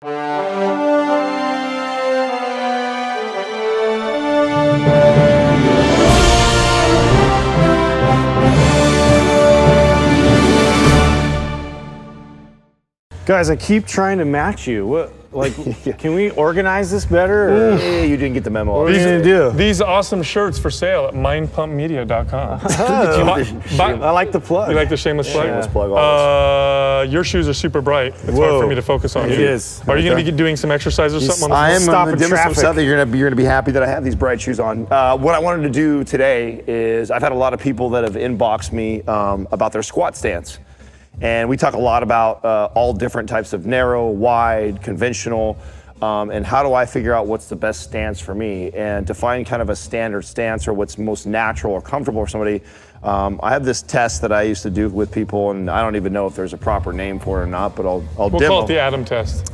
Guys, I keep trying to match you. What, like, can we organize this better? Yeah, you didn't get the memo. What are you gonna do? These awesome shirts for sale at mindpumpmedia.com. I like the plug. You like the shameless plug? Shameless plug. Your shoes are super bright. It's hard for me to focus on. It is. Are you going to be doing some exercise or something on the I am Stop in doing some traffic. stuff that you're gonna be happy that I have these bright shoes on. What I wanted to do today is I've had a lot of people that have inboxed me about their squat stance. And we talk a lot about all different types of narrow, wide, conventional, and how do I figure out what's the best stance for me? And to find kind of a standard stance or what's most natural or comfortable for somebody, I have this test that I used to do with people, and I don't even know if there's a proper name for it or not, but I'll We'll demo. call it the Adam test.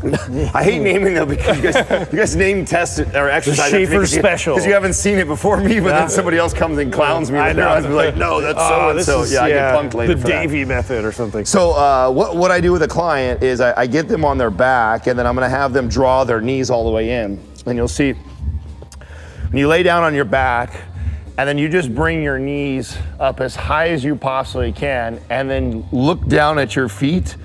I hate naming them because you guys name tests or exercises Schaefer special. because you haven't seen it before me, but then somebody else comes and clowns me. I know. I be like, no, that's so-and-so. Yeah, I get punked later the for that. Davy method or something. So what I do with a client is I get them on their back, and then I'm gonna have them draw their knees all the way in. And you'll see, when you lay down on your back, and then you just bring your knees up as high as you possibly can, and then look down at your feet,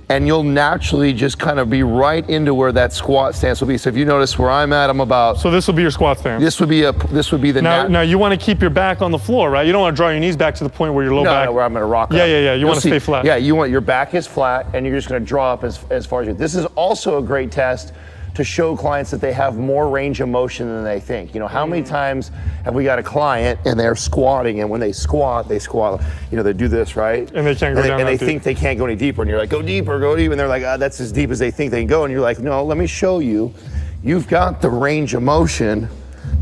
and you'll naturally just kind of be right into where that squat stance will be. So if you notice where I'm at, I'm about, So this will be your squat stance. this would be the Now you want to keep your back on the floor, right? You don't want to draw your knees back to the point where your low back. No, where I'm gonna rock Yeah, up. yeah, yeah. You You'll want to see- stay flat. Yeah, you want your back is flat, and you're just gonna draw up as far as you. This is also a great test to show clients that they have more range of motion than they think. You know, how many times have we got a client and they're squatting, and when they squat, you know, they do this, right? And they can't go down And that they deep. think they can't go any deeper, and you're like, go deeper, and they're like, that's as deep as they think they can go, and you're like, no, let me show you. You've got the range of motion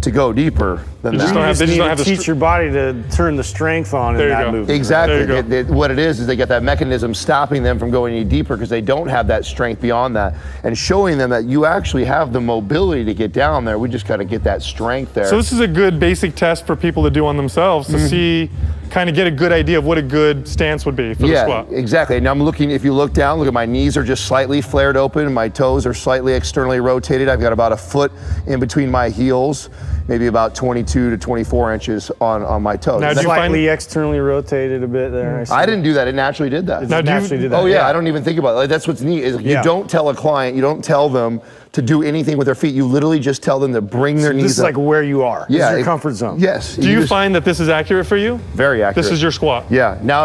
to go deeper than You that. just don't have- they you just need don't to have the teach your body to turn the strength on There in you that go. movement. Exactly. There you go. What it is they get that mechanism stopping them from going any deeper because they don't have that strength beyond that, and showing them that you actually have the mobility to get down there. We just got to get that strength there. So this is a good basic test for people to do on themselves to see, kind of get a good idea of what a good stance would be for the squat. Exactly. Now I'm looking, if you look down, look at my knees are just slightly flared open, my toes are slightly externally rotated. I've got about a foot in between my heels, maybe about 22 to 24 inches on my toes. Now, do you find- Slightly externally rotated a bit there. I didn't do that. It naturally did that. Now, do you- naturally did that. Oh yeah, I don't even think about it. Like, that's what's neat is you Yeah. don't tell a client, you don't tell them to do anything with their feet. You literally just tell them to bring their knees This is up. like where you are. This is your it- comfort zone. Yes. Do you just- find that this is accurate for you? very accurate? This is your squat. Yeah. Now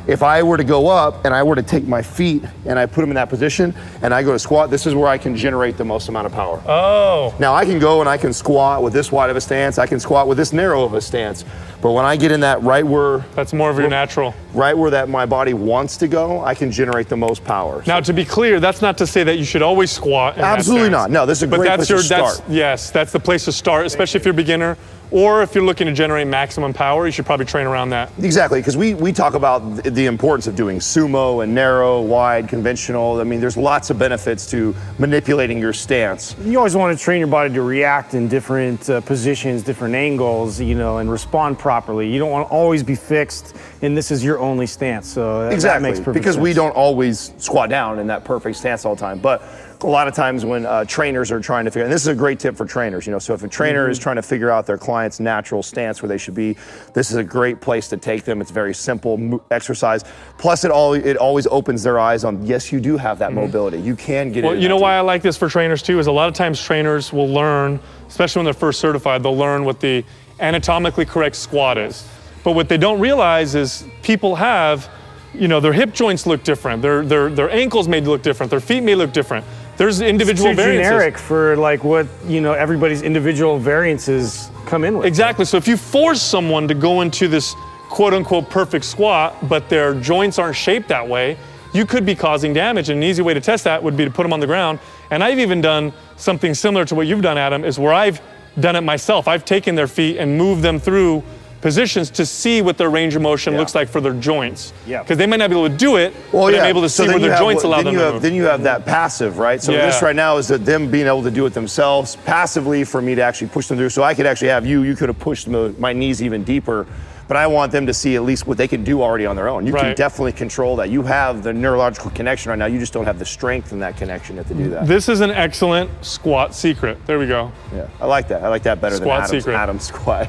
if I were to go up and I were to take my feet and I put them in that position and I go to squat, this is where I can generate the most amount of power. Oh. Now I can go and I can squat with this wide of a stance. I can squat with this narrow of a stance. But when I get in that right where That's more of your natural. that my body wants to go, I can generate the most power. Now, to be clear, that's not to say that you should always squat. In that Absolutely stance. not. No, this is a But great that's place to your, start. yes, that's the place to start, especially if you're a beginner, or if you're looking to generate maximum power, you should probably train around that. Exactly, because we talk about the importance of doing sumo and narrow, wide, conventional. I mean, there's lots of benefits to manipulating your stance. You always want to train your body to react in different positions, different angles, you know, and respond properly. You don't want to always be fixed, and this is your only stance. So that Exactly, makes perfect because sense. we don't always squat down in that perfect stance all the time. But a lot of times when trainers are trying to figure, and this is a great tip for trainers, you know, so if a trainer is trying to figure out their client's natural stance where they should be, this is a great place to take them. It's very simple exercise. Plus it always opens their eyes on, yes, you do have that mobility. You can get Well, in you know that why I like this for trainers too, is a lot of times trainers will learn, especially when they're first certified, they'll learn what the anatomically correct squat is. But what they don't realize is people have, you know, their hip joints look different, their ankles may look different, their feet may look different. There's individual It's too variances. generic for like what, you know, everybody's individual variances come in with. Exactly. So if you force someone to go into this quote unquote perfect squat, but their joints aren't shaped that way, you could be causing damage. And an easy way to test that would be to put them on the ground. And I've even done something similar to what you've done, Adam, is where I've done it myself. I've taken their feet and moved them through positions to see what their range of motion looks like for their joints. Yeah. Because they might not be able to do it, Well, but yeah. I'm able to So see then where you their have joints allow then them you to have, move. Then you have that passive, right? So Yeah. this right now is that them being able to do it themselves passively for me to actually push them through. So I could actually have you could have pushed my knees even deeper but I want them to see at least what they can do already on their own. You can Right. definitely control that. You have the neurological connection right now. You just don't have the strength in that connection to do that. This is an excellent squat secret. There we go. Yeah, I like that. I like that better Squat than secret. Adam's squat.